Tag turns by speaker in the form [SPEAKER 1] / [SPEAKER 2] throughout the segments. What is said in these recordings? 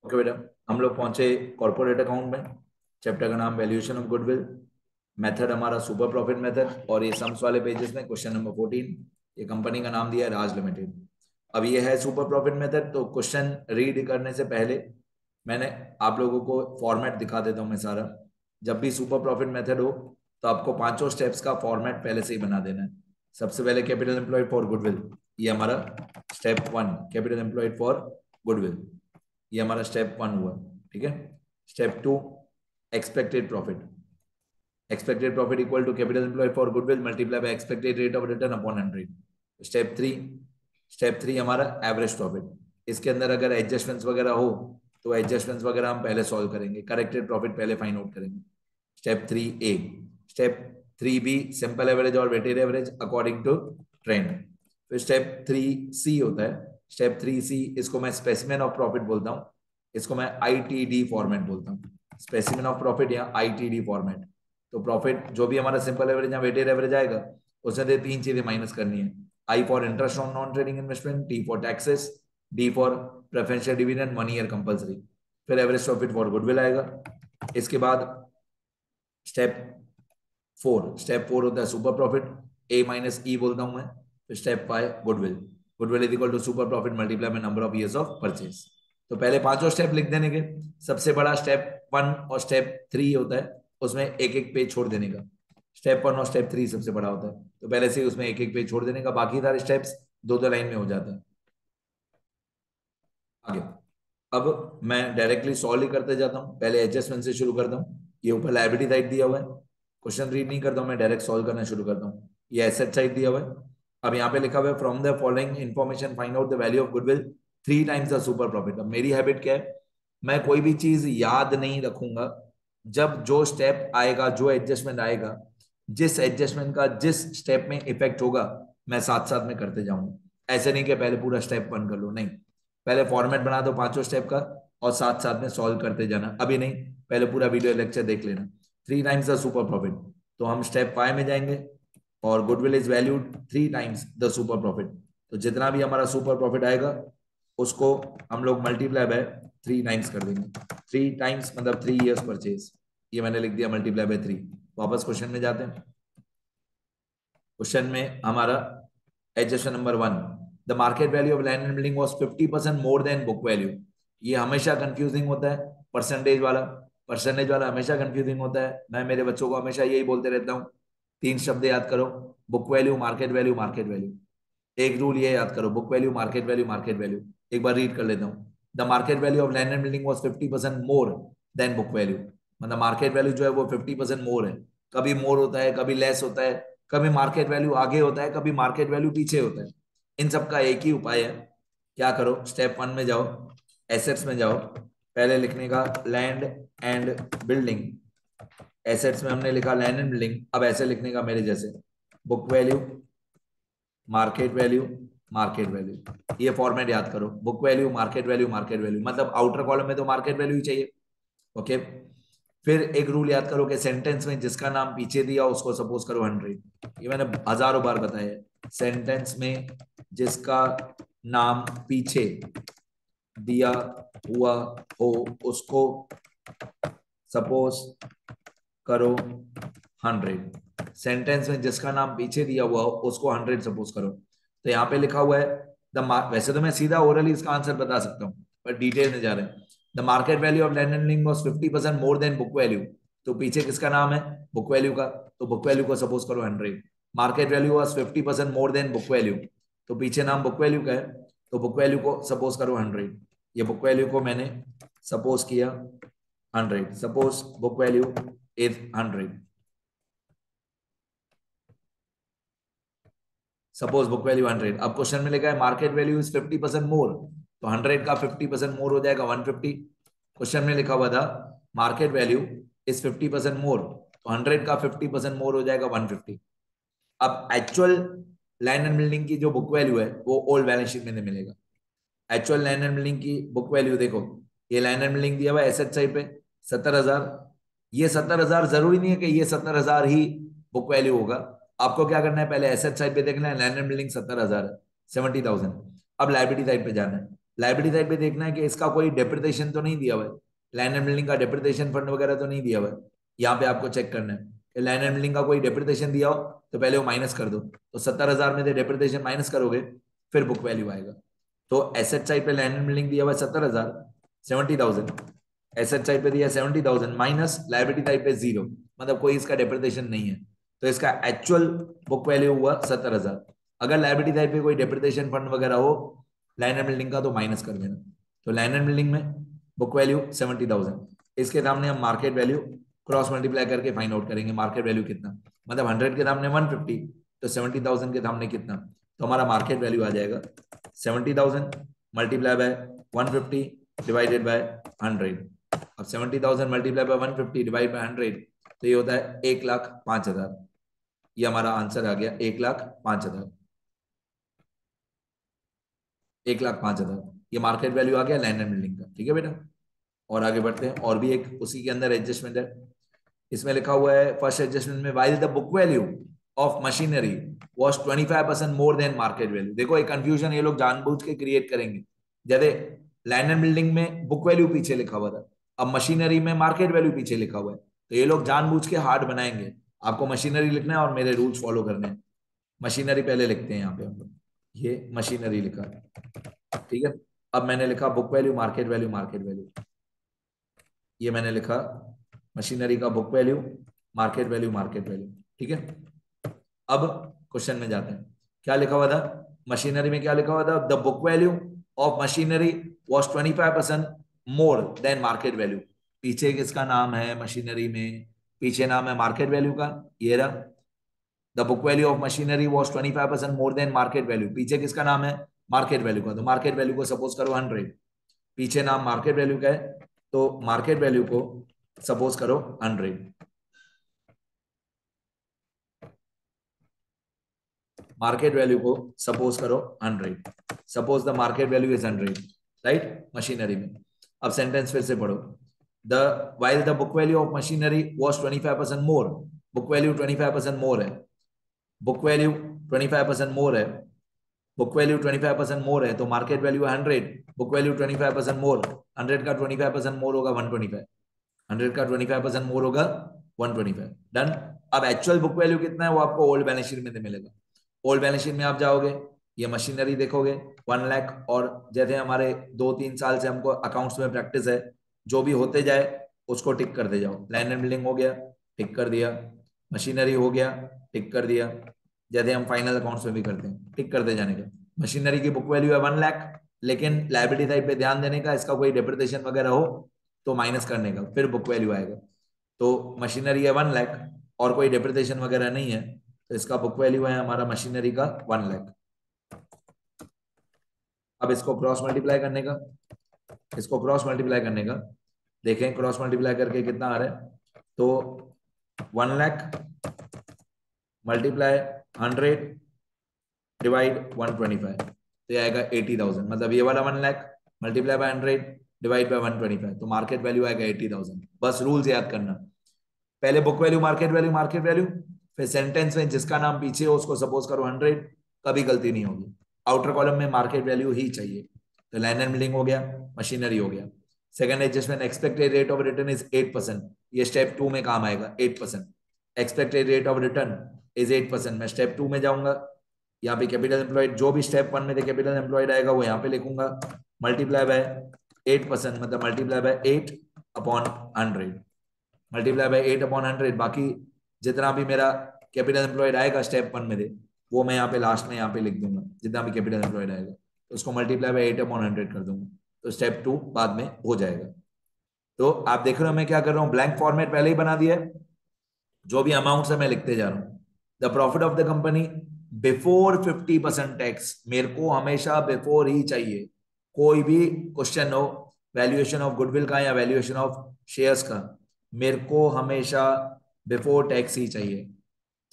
[SPEAKER 1] Okay बेटा, हम लोग पहुंचे कॉर्पोरेट अकाउंट में। चैप्टर का नाम वैल्यूएशन ऑफ गुडविल। मेथड हमारा सुपर प्रॉफिट मेथड, और ये सम्स वाले पेजेस में क्वेश्चन नंबर 14। ये कंपनी का नाम दिया है राज लिमिटेड। अब ये है सुपर प्रॉफिट मेथड। तो क्वेश्चन रीड करने से पहले मैंने आप लोगों को फॉर्मेट दिखा देता हूँ मैं सारा। जब भी सुपर प्रॉफिट मेथड हो तो आपको पांचों स्टेप्स का फॉर्मेट पहले से ही बना देना है। सबसे पहले कैपिटल एम्प्लॉयड फॉर गुडविल, ये हमारा step 1। Capital employed for goodwill, ये हमारा स्टेप 1 हुआ। ठीक है। Step 2, expected profit. Expected profit equal to capital employed for goodwill multiply by expected rate of return upon 100। Step 3 हमारा एवरेज प्रॉफिट। इसके अंदर अगर एडजस्टमेंट्स वगैरह हो तो एडजस्टमेंट्स वगैरह हम पहले सॉल्व करेंगे, करेक्टेड प्रॉफिट पहले फाइंड आउट करेंगे। Step 3A। Step 3B simple average और weighted average according to trend. फिर स्टेप 3C होता है। स्टेप 3C, इसको मैं स्पेसिमेन ऑफ प्रॉफिट बोलता हूँ, इसको मैं आईटीडी फॉर्मेट बोलता हूँ। स्पेसिमेन ऑफ प्रॉफिट या आईटीडी फॉर्मेट। तो प्रॉफिट जो भी हमारा सिंपल एवरेज या वेटेड एवरेज आएगा उसमें से तीन चीजें माइनस करनी है। I for interest on non trading investment, T for taxes, D for preferential dividend 1 year compulsory. फिर एवरेज प्रॉफिट फॉर गुडविल आएगा। इसके बाद स्टेप 4 होता है super profit, A minus E बोलता हूं मैं। फिर step 5 goodwill. Goodwill is equal to super profit multiply by number of years of purchase. तो पहले पांचों स्टेप लिख देने के। सबसे बड़ा स्टेप 1 और स्टेप 3 होता है, उसमें एक एक पेज छोड़ देने का। स्टेप 1 और स्टेप 3 सबसे बड़ा होता है, तो पहले से ही उसमें एक एक पेज छोड़ देने का। बाकी सारे स्टेप्स दो दो लाइन में हो जाता है। आगे अब मैं डायरेक्टली सॉल्व ही करते जाता हूँ। पहले एडजस्टमेंट से शुरू करता हूँ। ये ऊपर लायबिलिटी साइड दिया हुआ है, क्वेश्चन रीड नहीं करता हूँ मैं, डायरेक्ट सॉल्व करना शुरू करता हूँ। ये एसेट साइड दिया हुआ है। अब यहाँ पे लिखा हुआ है from the following information find out the value of goodwill 3 times the super profit. अब मेरी हैबिट क्या है, मैं कोई भी चीज याद नहीं रखूंगा। जब जो स्टेप आएगा, जो एडजस्टमेंट आएगा, जिस एडजस्टमेंट का जिस स्टेप में इफेक्ट होगा, मैं साथ साथ में करते जाऊंगा। ऐसे नहीं कि पहले पूरा स्टेप 1 कर लो, नहीं। पहले फॉर्मेट बना दो पांचों स्टेप का और साथ साथ में सॉल्व करते जाना। अभी नहीं, पहले पूरा वीडियो लेक्चर देख लेना। 3 टाइम्स द सुपर प्रॉफिट, तो हम स्टेप 5 में जाएंगे। और goodwill is valued 3 times the super profit. तो जितना भी हमारा सुपर प्रॉफिट आएगा उसको हम लोग मल्टीप्लाई बाय 3 टाइम्स कर देंगे। 3 टाइम्स मतलब 3 ईयर्स परचेज। ये मैंने लिख दिया मल्टीप्लाई बाय 3। वापस क्वेश्चन में जाते हैं। क्वेश्चन में हमारा adjustment number 1, the market value of land and building was 50% more than book value. ये हमेशा कंफ्यूजिंग होता है, परसेंटेज वाला हमेशा कंफ्यूजिंग होता है। मैं मेरे बच्चों को हमेशा यही बोलते रहता हूँ, 3 शब्द याद करो, book value, market value, market value. एक रूल ये याद करो, book value, market value, market value. एक बार रीड कर लेता हूँ। The market value of land and building was 50% more than book value. मतलब मार्केट वैल्यू जो है वो 50% मोर है। कभी मोर होता है, कभी लेस होता है, कभी मार्केट वैल्यू आगे होता है, कभी मार्केट वैल्यू पीछे होता है। इन सब का एक ही उपाय है। क्या करो, स्टेप 1 में जाओ, एसेट्स में जाओ, पहले लिखने का लैंड एंड बिल्डिंग। एसेट्स में हमने लिखा लैंड एंड बिल्डिंग, अब ऐसे लिखने का मेरे जैसे, book value, market value, market value. ये फॉर्मेट याद करो, book value, market value, market value. मतलब आउटर कॉलम में तो मार्केट वैल्यू ही चाहिए। ओके। फिर एक रूल याद करो कि सेंटेंस में जिसका नाम पीछे दिया उसको सपोज करो 100। ये मैंने हजारों बार बताया है। सेंटेंस में जिसका नाम पीछे दिया हुआ हो उसको सपोज करो 100। सेंटेंस में जिसका नाम पीछे दिया हुआ हो उसको 100 सपोज करो। तो यहाँ पे लिखा हुआ है वैसे तो मैं सीधा ओरली इसका आंसर बता सकता हूँ, पर डिटेल में जा रहे हैं। The market value of land and building was 50% more than book value. तो पीछे किसका नाम है, बुक वैल्यू का, तो बुक वैल्यू को सपोज करो 100। Market value was 50% more than book value, तो पीछे नाम बुक वैल्यू का है, तो बुक वैल्यू को सपोज करो 100। ये बुक वैल्यू को मैंने सपोज किया 100। Suppose book value is 100। Suppose book value 100। अब क्वेश्चन में लिखा है मार्केट वैल्यू इज 50% मोर, तो 100 का 50% मोर हो जाएगा 150। क्वेश्चन में लिखा हुआ था मार्केट वैल्यू इज 50% मोर, तो 100 का 50% मोर हो जाएगा 150। अब एक्चुअल लैंड एंड बिल्डिंग की जो बुक वैल्यू है वो ओल्ड बैलेंस शीट में नहीं मिलेगा। एक्चुअल लैंड एंड बिल्डिंग की बुक वैल्यू देखो, ये लैंड एंड बिल्डिंग दिया हुआ है एसेट साइड पे 70,000। ये 70,000 जरूरी नहीं है कि ये 70,000 ही बुक वैल्यू होगा। आपको क्या करना है, पहले एसेट साइड पे देखना है, लैंड एंड बिल्डिंग 70,000 है, 70,000। अब लायबिलिटी साइड पे जाना है। लायबिलिटी साइड पे देखना है कि इसका कोई डेप्रिसिएशन तो नहीं दिया हुआ है, लैंड एंड बिल्डिंग का डेप्रिसिएशन फंड वगैरह तो नहीं दिया हुआ है। यहाँ पे आपको चेक करना है कि लैंड एंड बिल्डिंग का कोई डेप्रिसिएशन दिया हो तो पहले वो माइनस कर दो, तो 70,000 में से डेप्रिसिएशन माइनस करोगे फिर बुक वैल्यू आएगा। तो एसेट साइड पे लैंड एंड बिल्डिंग दिया हुआ है 70,000, 70,000 एसेट साइड पे दिया 70,000 माइनस लायबिलिटी साइड पे 0, मतलब कोई इसका डेप्रिसिएशन नहीं है, तो इसका एक्चुअल बुक वैल्यू हुआ 70,000। अगर लायबिलिटी साइड पे कोई डेप्रिसिएशन फंड वगैरह हो लैंड एंड बिल्डिंग का तो माइनस कर देना। तो लैंड एंड बिल्डिंग में बुक वैल्यू 70,000, इसके सामने हम मार्केट वैल्यू क्रॉस मल्टीप्लाई करके फाइंड आउट करेंगे मार्केट वैल्यू कितना, मतलब 100 के सामने 150, तो 70,000 के सामने कितना, तो हमारा मार्केट वैल्यू आ जाएगा 70,000 मल्टीप्लाई बाय 150 डिवाइडेड बाय 100। अब 70,000 मल्टीप्लाई बाय 150 डिवाइड बाय 100 तो ये होता है 1,05,000। ये हमारा आंसर आ गया 1,05,000, 1,05,000 ये मार्केट वैल्यू आ गया लैंड एंड बिल्डिंग का। ठीक है बेटा, और आगे बढ़ते हैं, और भी एक उसी के अंदर एडजस्टमेंट है। इसमें लिखा हुआ है फर्स्ट एडजस्टमेंट में while the book value of machinery was 25% more than market value. देखो एक कंफ्यूजन ये लोग जानबूझ के क्रिएट करेंगे, जैसे लैंड एंड बिल्डिंग में बुक वैल्यू पीछे लिखा हुआ था, अब मशीनरी में मार्केट वैल्यू पीछे लिखा हुआ है, तो ये लोग जानबूझ के हार्ड बनाएंगे। आपको मशीनरी लिखना है और मेरे रूल्स फॉलो करने हैं। मशीनरी पहले लिखते हैं यहाँ पे हम लोग, ये मशीनरी लिखा है। ठीक है, अब मैंने लिखा book value market value market value, ये मैंने लिखा मशीनरी का book value market value market value. ठीक है, अब क्वेश्चन में जाते हैं। क्या लिखा हुआ था मशीनरी में, क्या लिखा हुआ था, the book value of machinery was 25% more than market value. पीछे किसका नाम है मशीनरी में, पीछे नाम है मार्केट वैल्यू का, ये रहा the book value of machinery was 25% more than market value, पीछे किसका नाम है मार्केट वैल्यू का, तो मार्केट वैल्यू को सपोज करो 100, पीछे नाम मार्केट वैल्यू का है तो मार्केट वैल्यू को सपोज करो 100, मार्केट वैल्यू को सपोज करो 100, suppose the market value is 100, right machinery में। अब सेंटेंस फिर से पढ़ो, the while the book value of machinery was 25% more, book value 25% मोर है, बुक वैल्यू 25% मोर है, बुक वैल्यू 25% मोर है तो मार्केट वैल्यू 100, बुक वैल्यू 25% मोर, 100 का 25% मोर होगा 125, 100 का 25% मोर होगा 125, डन। अब एक्चुअल बुक वैल्यू कितना है वो आपको ओल्ड बैलेंस शीट में मिलेगा। ओल्ड बैलेंस शीट में आप जाओगे, ये मशीनरी देखोगे 1 लाख, और जैसे हमारे 2-3 साल से हमको अकाउंट्स में प्रैक्टिस है, जो भी होते जाए उसको टिक करते जाओ। लैंड एंड बिल्डिंग हो गया, टिक कर दिया, मशीनरी हो गया, टिक कर दिया, जैसे हम फाइनल अकाउंट्स में भी करते हैं, टिक करते जाने का। मशीनरी की बुक वैल्यू है 1 लाख, लेकिन लायबिलिटी साइड पे ध्यान देने का, इसका कोई डेप्रिसिएशन वगैरह हो तो माइनस करने का, फिर बुक वैल्यू आएगा। तो मशीनरी है 1 लाख और कोई डेप्रिसिएशन वगैरह नहीं है, तो इसका बुक वैल्यू है हमारा मशीनरी का 1 लाख। अब इसको क्रॉस मल्टीप्लाई करने का, इसको क्रॉस मल्टीप्लाई करने का, देखें क्रॉस मल्टीप्लाई करके कितना आ रहा है, तो 1 लाख मल्टीप्लाई 100 डिवाइड 125, तो ये आएगा 80,000, मतलब ये वाला 1 lakh multiply by 100 divide by 125, तो मार्केट वैल्यू आएगा 80,000। बस रूल्स याद करना, पहले बुक वैल्यू मार्केट वैल्यू, फिर सेंटेंस में जिसका नाम पीछे हो उसको सपोज करो 100, कभी गलती नहीं होगी। आउटर कॉलम में मार्केट वैल्यू ही चाहिए, तो लैंड एंड बिल्डिंग हो गया, मशीनरी हो गया। Second adjustment, expected rate of return is 8%, ये स्टेप 2 में काम आएगा 8%, expected rate of return is 8%, मैं स्टेप 2 में जाऊंगा, यहाँ पे कैपिटल एम्प्लॉयड जो भी स्टेप 1 में थे कैपिटल एम्प्लॉयड आएगा वो यहाँ पे लिखूंगा, मल्टीप्लाई बाय 8%, मतलब multiply by 8 upon 100, multiply by 8 upon 100, बाकी जितना भी मेरा कैपिटल एम्प्लॉयड आएगा स्टेप 1 में दे वो मैं यहाँ पे लास्ट में यहाँ पे लिख दूंगा, जितना भी कैपिटल एम्प्लॉयड आएगा तो उसको मल्टीप्लाई बाय 8 अपॉन 100 कर दूंगा, तो स्टेप 2 बाद में हो जाएगा। तो आप देख रहे हो मैं क्या कर रहा हूँ, ब्लैंक फॉर्मेट पहले ही बना दिया है, जो भी अमाउंट है मैं लिखते जा रहा हूँ। The profit of the company before 50% tax, मेरे को हमेशा बिफोर ही चाहिए, कोई भी क्वेश्चन हो वैल्यूएशन ऑफ गुडविल का या वैल्यूएशन ऑफ शेयर्स का, मेरे को हमेशा बिफोर टैक्स ही चाहिए।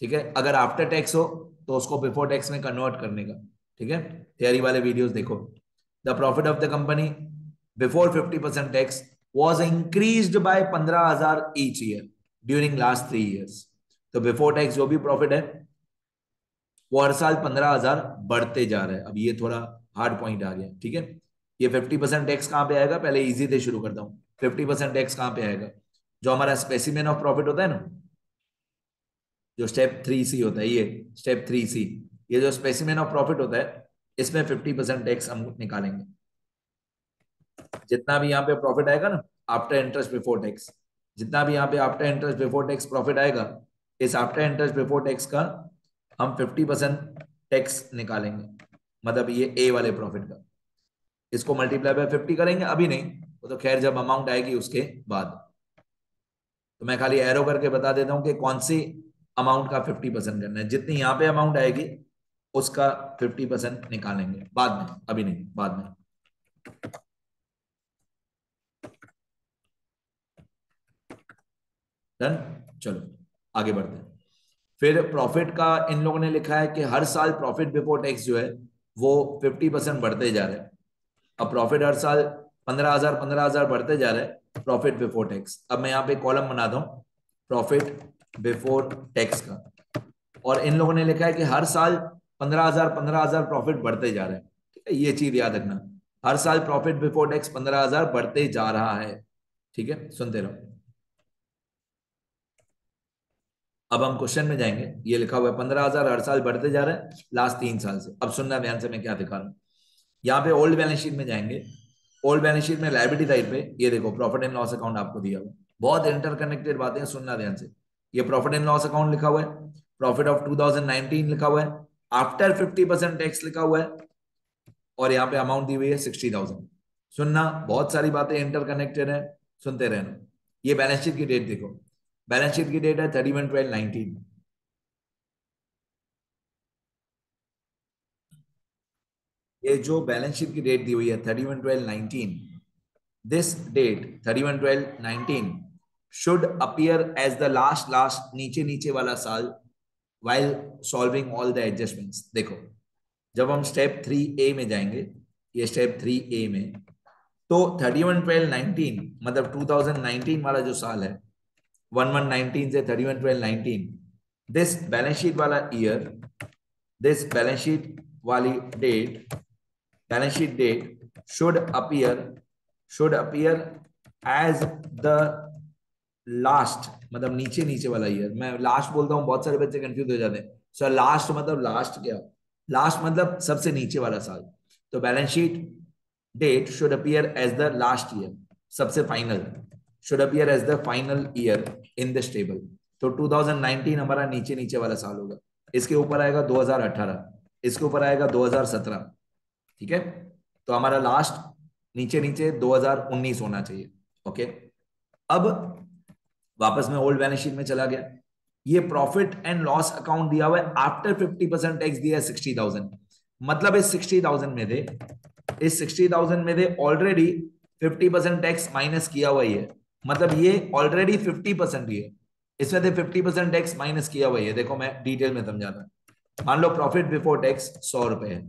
[SPEAKER 1] ठीक है, अगर आफ्टर टैक्स हो तो उसको बिफोर टैक्स में कन्वर्ट करने का। ठीक है, थियरी वाले वीडियोस देखो। The profit of the company before 50% tax was increased by 15,000 each year during last 3 years। तो बिफोर टैक्स जो भी प्रॉफिट है वो हर साल 15,000 बढ़ते जा रहा है। अब ये थोड़ा हार्ड पॉइंट आ गया, ठीक है। ये 50% टैक्स कहाँ पे आएगा, पहले इजी से शुरू करता हूँ। 50% टैक्स कहाँ पे आएगा, जो हमारा स्पेसिमेन ऑफ प्रॉफिट होता है ना, जो स्टेप 3C होता है, ये स्टेप 3C, ये जो स्पेसिमेन ऑफ प्रॉफिट होता है, इसमें 50% टैक्स हम निकालेंगे। जितना भी यहाँ पे प्रॉफिट आएगा ना आफ्टर इंटरेस्ट बिफोर टैक्स, जितना भी यहाँ पे after interest before tax profit आएगा, इस आफ्टर इंटरेस्ट बिफोर टैक्स का हम 50% टैक्स निकालेंगे, मतलब ये ए वाले प्रॉफिट का। इसको मल्टीप्लाई बाय 50 करेंगे, अभी नहीं, वो तो खैर जब अमाउंट आएगी उसके बाद। तो मैं खाली एरो करके बता देता हूं कि कौन सी अमाउंट का 50% करना है। जितनी यहाँ पे अमाउंट आएगी उसका 50% निकालेंगे बाद में, अभी नहीं, बाद में। डन, चलो आगे बढ़ते हैं। फिर प्रॉफिट का इन लोगों ने लिखा है कि हर साल प्रॉफिट बिफोर टैक्स जो है वो 50% बढ़ते जा रहे हैं। अब प्रॉफिट हर साल 15,000 बढ़ते जा रहे हैं प्रॉफिट बिफोर टैक्स। अब मैं यहाँ पे कॉलम बनाता हूँ प्रॉफिट बिफोर टैक्स का, और इन लोगों ने लिखा है कि हर साल 15,000 प्रॉफिट बढ़ते जा रहे हैं। ठीक है, ये चीज याद रखना, हर साल प्रॉफिट बिफोर टैक्स 15,000 बढ़ते जा रहा है। ठीक है, सुनते रहो। अब हम क्वेश्चन में जाएंगे, ये लिखा हुआ है 15,000 हर साल बढ़ते जा रहे हैं लास्ट 3 साल से। अब सुनना ध्यान से मैं क्या दिखा रहा हूँ। यहाँ पे ओल्ड बैलेंस शीट में जाएंगे, ओल्ड बैलेंस शीट में लायबिलिटी साइड पे ये देखो प्रॉफिट एंड लॉस अकाउंट आपको दिया हुआ। बहुत इंटरकनेक्टेड बातें, सुनना ध्यान से। ये प्रॉफिट एंड लॉस अकाउंट लिखा हुआ है, प्रॉफिट ऑफ 2019 लिखा हुआ है, आफ्टर 50% टैक्स लिखा हुआ है, और यहाँ पे अमाउंट दी हुई है 60,000। सुनना, बहुत सारी बातें इंटरकनेक्टेड है, सुनते रहना। ये बैलेंस शीट की डेट देखो, बैलेंस शीट की डेट है 31/12/19। ये जो बैलेंस शीट की डेट दी हुई है 31/12/19, this date 31/12/19 should appear as the last नीचे नीचे वाला साल while solving all the adjustments। देखो, जब हम स्टेप 3A में जाएंगे, ये स्टेप 3A में, तो 31/12/19 मतलब 2019 वाला जो साल है, 11/19 से 31/12/19, दिस बैलेंस शीट वाला ईयर, दिस बैलेंस शीट वाली date, balance sheet date should appear as the last, मतलब नीचे नीचे वाला ईयर। मैं लास्ट बोलता हूँ, बहुत सारे बच्चे कंफ्यूज हो जाते हैं, सर लास्ट मतलब लास्ट क्या, लास्ट मतलब सबसे नीचे वाला साल। तो balance sheet date should appear as the last year, सबसे final, should appear as the final year in this table. तो 2019 हमारा नीचे नीचे वाला साल होगा, इसके ऊपर आएगा 2018, इसके ऊपर आएगा 2017। ठीक है, तो हमारा लास्ट नीचे नीचे 2019 होना चाहिए। ओके, अब वापस में ओल्ड बैलेंस शीट में चला गया। ये प्रॉफिट एंड लॉस अकाउंट दिया हुआ है, आफ्टर 50% टैक्स दिया है 60,000, मतलब इस 60,000 में दे, इस 60,000 में दे ऑलरेडी 50% टैक्स माइनस किया हुआ है, मतलब ये ऑलरेडी 50% ही है, इसमें से 50% टैक्स माइनस किया हुआ है। देखो मैं डिटेल में समझाता हूं। मान लो प्रॉफिट बिफोर टैक्स 100 रुपए है,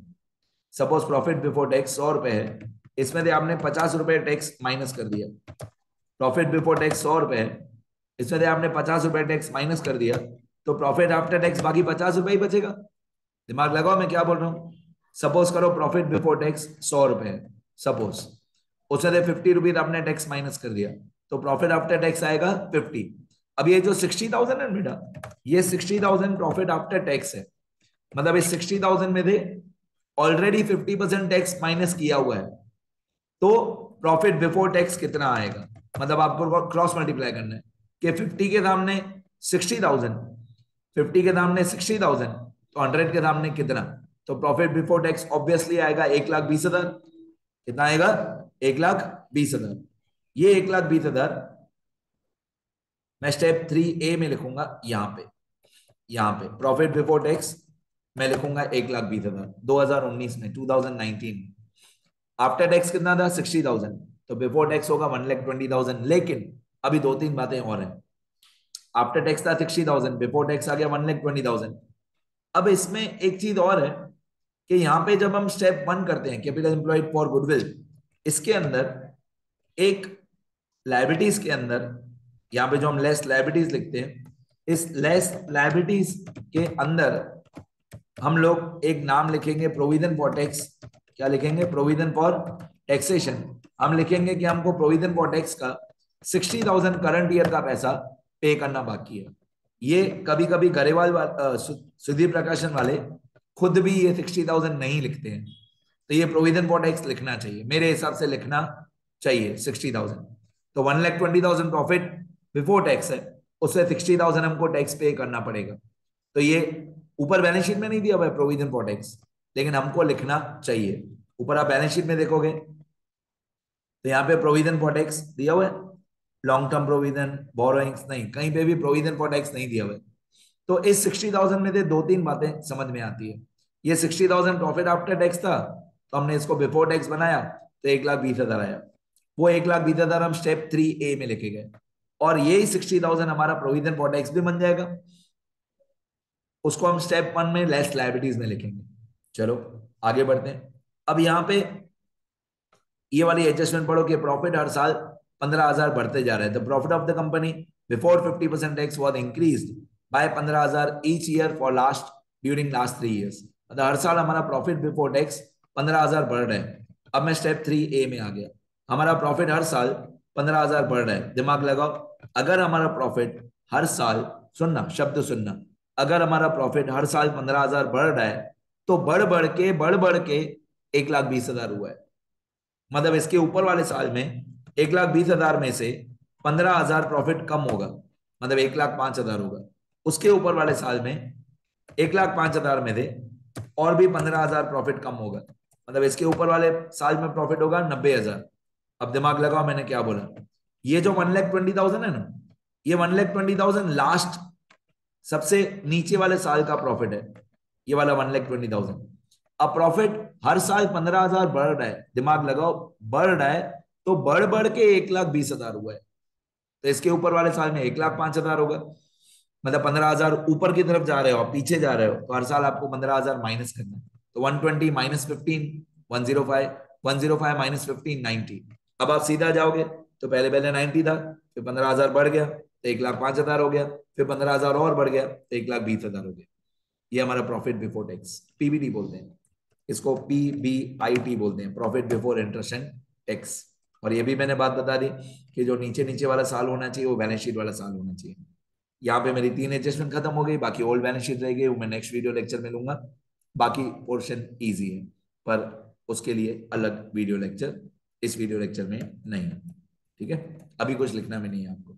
[SPEAKER 1] सपोज प्रॉफिट बिफोर टैक्स 100 रुपए है, इसमें से आपने 50 रुपए टैक्स माइनस कर दिया। प्रॉफिट बिफोर टैक्स 100 रुपए है, इसमें से आपने 50 रुपए टैक्स माइनस कर दिया, तो प्रॉफिट आफ्टर टैक्स बाकी 50 रुपए ही बचेगा। दिमाग लगाओ मैं क्या बोल रहा हूं। सपोज करो प्रॉफिट बिफोर टैक्स 100 रुपए है, सपोज उसमें से 50 रुपीज आपने टैक्स माइनस कर दिया, तो प्रॉफिट आफ्टर टैक्स आएगा 50। अब ये जो 60,000 है बेटा, ये 60,000 प्रॉफिट आफ्टर टैक्स है, मतलब इस 60,000 में से ऑलरेडी 50% टैक्स माइनस किया हुआ है, तो प्रॉफिट बिफोर टैक्स कितना आएगा, मतलब आपको क्रॉस मल्टीप्लाई करना है कि 50 के सामने 60,000, 50 के सामने 60,000, तो 100 के सामने कितना, तो प्रॉफिट बिफोर टैक्स ऑब्वियसली आएगा 1,20,000। कितना आएगा, 1,20,000। ये 1,20,000 मैं स्टेप 3A में लिखूंगा, यहां पे प्रॉफिट बिफोर टैक्स मैं लिखूंगा 1,20,000 2019 में, 2019 आफ्टर टैक्स कितना था 60,000, तो बिफोर टैक्स होगा 1,20,000। लेकिन अभी दो तीन बातें और हैं, आफ्टर टैक्स था 60,000, बिफोर टैक्स आ गया 1,20,000। अब इसमें एक चीज और है कि यहां पे जब हम स्टेप 1 करते हैं कैपिटल एम्प्लॉयड फॉर गुडविल, इसके अंदर एक लायबिलिटीज के अंदर, यहां पे जो हम लेस लायबिलिटीज लिखते हैं, इस लेस लायबिलिटीज के अंदर हम लोग एक नाम लिखेंगे प्रोविजन फॉर टैक्स। क्या लिखेंगे, प्रोविजन फॉर टैक्सेशन हम लिखेंगे कि हमको प्रोविजन फॉर टैक्स का 60,000 करंट ईयर का पैसा पे करना बाकी है। ये कभी कभी गरेवाल सुधीर प्रकाशन वाले खुद भी ये 60,000 नहीं लिखते हैं, तो ये प्रोविजन फॉर टैक्स लिखना चाहिए, मेरे हिसाब से लिखना चाहिए 60,000। तो 1,20,000 प्रॉफिट बिफोर टैक्स है, उससे 60,000 हमको टैक्स पे करना पड़ेगा। तो ये ऊपर बैलेंस शीट में नहीं दिया हुआ है प्रोविजन फॉर टैक्स, लेकिन हमको लिखना चाहिए। ऊपर आप बैलेंस शीट में देखोगे तो यहाँ पे प्रोविजन फॉर टैक्स दिया हुआ है, लॉन्ग टर्म प्रोविजन, बोरोइंग्स नहीं, कहीं पे भी प्रोविजन फॉर टैक्स नहीं दिया हुआ है। तो इस 60,000 में से दो तीन बातें समझ में आती है। ये 60,000 प्रॉफिट आफ्टर टैक्स था, तो हमने इसको बिफोर टैक्स बनाया तो 1,20,000 आया। वो 1,20,000 हम स्टेप 3A में लिखे गए, और यही 60,000 हमारा प्रोविजन फॉर टैक्स भी बन जाएगा। उसको हम स्टेप 1 में लेस लायबिलिटीज में लिखेंगे। चलो आगे बढ़ते हैं। अब यहाँ पे ये वाली एडजस्टमेंट पढ़ो कि प्रॉफिट हर साल 15,000 बढ़ते जा रहे हैं। The profit of the company before 50% tax was increased by 15,000 each year for last during last 3 years. मतलब हर साल हमारा प्रॉफिट बिफोर टैक्स 15,000 बढ़ रहा है। अब मैं स्टेप 3A में आ गया। हमारा प्रॉफिट हर साल 15,000 बढ़ रहा है। दिमाग लगाओ, अगर हमारा प्रॉफिट हर साल, सुनना शब्द सुनना, अगर हमारा प्रॉफिट हर साल 15,000 बढ़ रहा है तो बढ़ बढ़ के 1,20,000 हुआ है। मतलब इसके ऊपर वाले साल में 1,20,000 में से 15,000 प्रॉफिट कम होगा, मतलब 1,05,000 होगा। उसके ऊपर वाले साल में 1,05,000 में से और भी 15,000 प्रॉफिट कम होगा, मतलब इसके ऊपर वाले साल में प्रॉफिट होगा 90,000। अब दिमाग लगाओ मैंने क्या बोला, ये जो 1,20,000 है ना, ये 1,20,000 लास्ट सबसे नीचे वाले साल का प्रॉफिट है, ये वाला 1,20,000। अब प्रॉफिट हर साल 15,000 बढ़ रहा है, दिमाग लगाओ बढ़ रहा है, तो बढ़ बढ़ के 1,20,000 हुआ है। तो इसके ऊपर वाले साल में 1,05,000 होगा, मतलब 15,000 ऊपर की तरफ जा रहे हो, आप पीछे जा रहे हो, तो हर साल आपको 15,000 माइनस करना है। तो 120 माइनस 15 105, 105 माइनस 15 90। अब आप सीधा जाओगे तो पहले पहले 90 था, फिर 15,000 बढ़ गया तो 1,05,000 हो गया, फिर 15,000 और बढ़ गया तो 1,20,000 हो गया। ये हमारा प्रॉफिट बिफोर टैक्स, पीबीटी बोलते हैं इसको, PBIT बोलते हैं, profit before interest and tax. और ये भी मैंने बात बता दी कि जो नीचे नीचे वाला साल होना चाहिए वो बैलेंस शीट वाला साल होना चाहिए। यहाँ पे मेरी 3 एडजस्टमेंट खत्म हो गई, बाकी ओल्ड बैलेंस शीट रह गई, वो मैं नेक्स्ट वीडियो लेक्चर में लूंगा। बाकी पोर्शन इजी है, पर उसके लिए अलग वीडियो लेक्चर इस वीडियो लेक्चर में नहीं है। ठीक है, अभी कुछ लिखना भी नहीं है आपको।